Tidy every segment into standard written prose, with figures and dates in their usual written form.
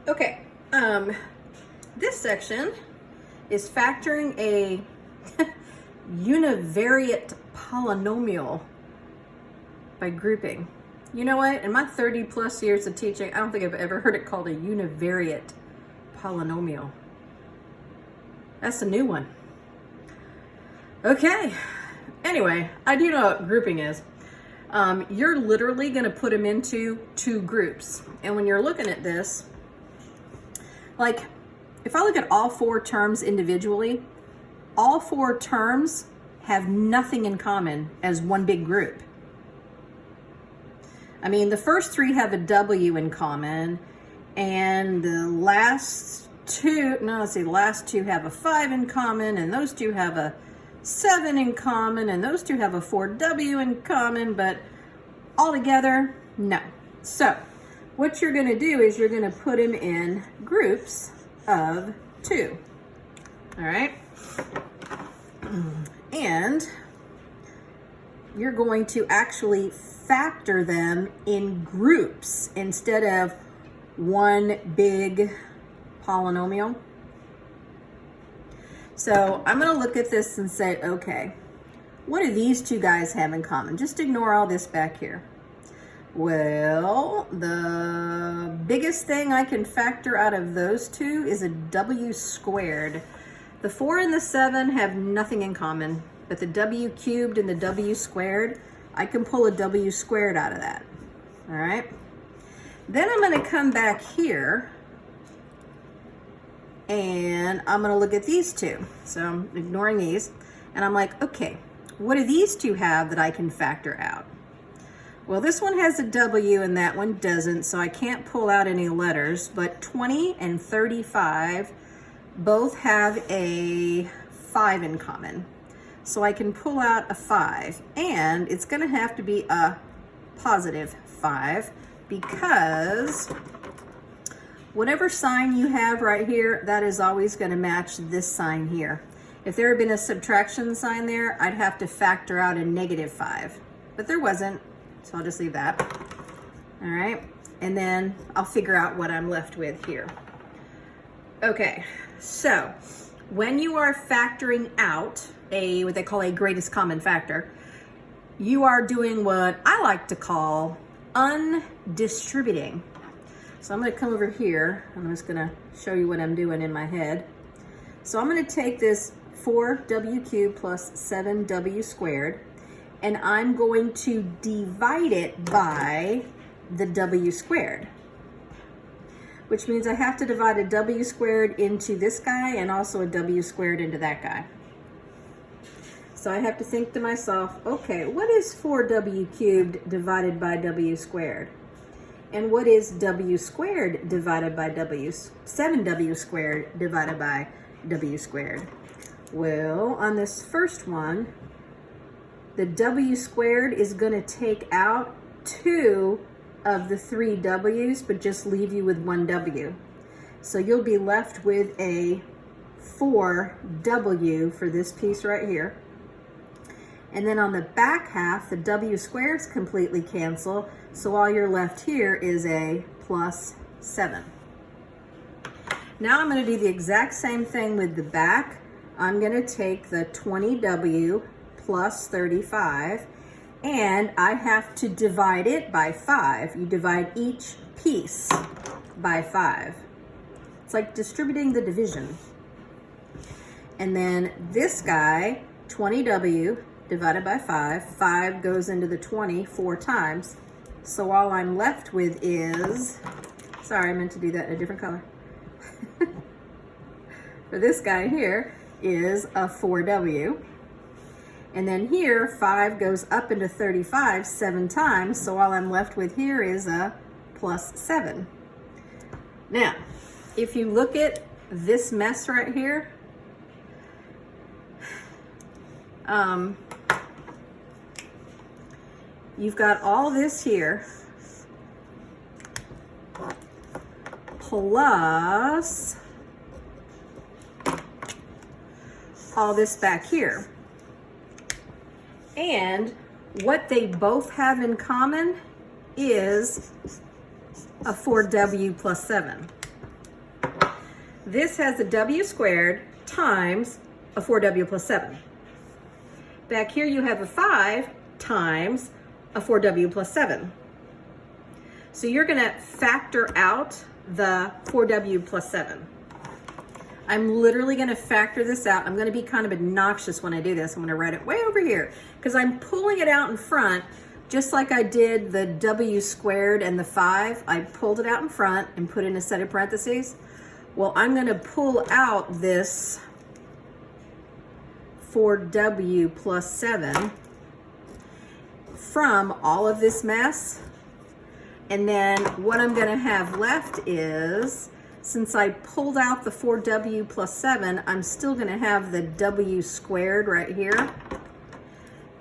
Okay, this section is factoring a univariate polynomial by grouping. You know what? In my 30 plus years of teaching, I don't think I've ever heard it called a univariate polynomial. That's a new one. Okay, anyway, I do know what grouping is. You're literally going to put them into two groups. And when you're looking at this, like if I look at all four terms individually, all four terms have nothing in common as one big group. I mean, the first three have a W in common, and the last two, the last two have a 5 in common, and those two have a 7 in common, and those two have a 4W in common, but all together, no. So what you're going to do is you're going to put them in groups of 2. All right? And you're going to actually factor them in groups instead of one big polynomial. So I'm going to look at this and say, okay, what do these two guys have in common? Just ignore all this back here. Well, the biggest thing I can factor out of those two is a W squared. The 4 and the 7 have nothing in common, but the W cubed and the W squared, I can pull a W squared out of that. All right. Then I'm going to come back here and I'm going to look at these two. So I'm ignoring these and I'm like, okay, what do these two have that I can factor out? Well, this one has a W and that one doesn't, so I can't pull out any letters, but 20 and 35 both have a 5 in common. So I can pull out a 5, and it's going to have to be a positive 5 because whatever sign you have right here, that is always going to match this sign here. If there had been a subtraction sign there, I'd have to factor out a negative 5, but there wasn't, so I'll just leave that. All right, and then I'll figure out what I'm left with here. Okay, so when you are factoring out what they call a greatest common factor, you are doing what I like to call undistributing. So I'm going to come over here. I'm just going to show you what I'm doing in my head. So I'm going to take this 4W cubed plus 7W squared, and I'm going to divide it by the W squared, which means I have to divide a W squared into this guy and also a W squared into that guy. So I have to think to myself, okay, what is 4W cubed divided by W squared? And what is W squared divided by 7W squared divided by W squared? Well, on this first one, the W squared is going to take out 2 of the 3 W's, but just leave you with 1 W. So you'll be left with a 4W for this piece right here. And then on the back half, the W squares completely cancel, so all you're left here is a plus 7. Now I'm going to do the exact same thing with the back. I'm going to take the 20W plus 35, and I have to divide it by 5. You divide each piece by 5. It's like distributing the division. And then this guy, 20W divided by 5. 5 goes into the 20 4 times. So all I'm left with is, sorry, I meant to do that in a different color. For this guy here is a 4W. And then here, 5 goes up into 35 7 times. So all I'm left with here is a plus 7. Now, if you look at this mess right here, you've got all this here plus all this back here. And what they both have in common is a 4W plus 7. this has a w squared times a 4w plus 7. Back here you have a 5 times a 4w plus 7. So you're going to factor out the 4w plus 7. I'm literally going to factor this out. I'm going to be kind of obnoxious when I do this. I'm going to write it way over here because I'm pulling it out in front just like I did the w squared and the 5. I pulled it out in front and put in a set of parentheses. Well, I'm going to pull out this 4w plus 7 from all of this mess. And then what I'm going to have left is, since I pulled out the 4w plus 7, I'm still going to have the w squared right here.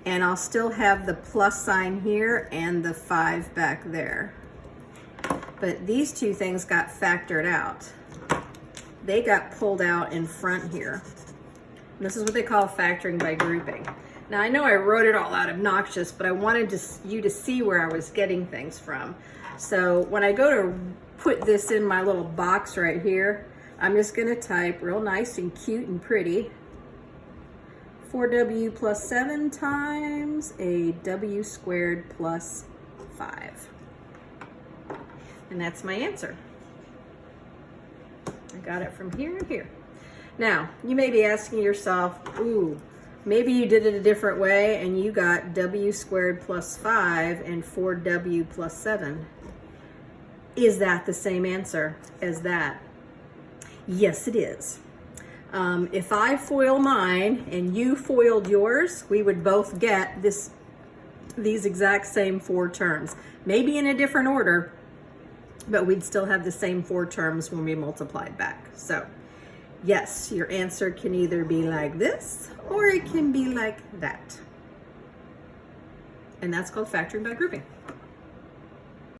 And I'll still have the plus sign here and the 5 back there. But these two things got factored out. They got pulled out in front here. And this is what they call factoring by grouping. Now I know I wrote it all out obnoxious, but I wanted you to see where I was getting things from. So when I go to put this in my little box right here, I'm just going to type real nice and cute and pretty 4w plus 7 times a w squared plus 5. And that's my answer. I got it from here and here. Now, you may be asking yourself, ooh, maybe you did it a different way and you got w squared plus 5 and 4w plus 7. Is that the same answer as that? Yes, it is. If I foil mine and you foiled yours, we would both get these exact same 4 terms. Maybe in a different order, but we'd still have the same 4 terms when we multiplied back. So yes, your answer can either be like this or it can be like that. And that's called factoring by grouping.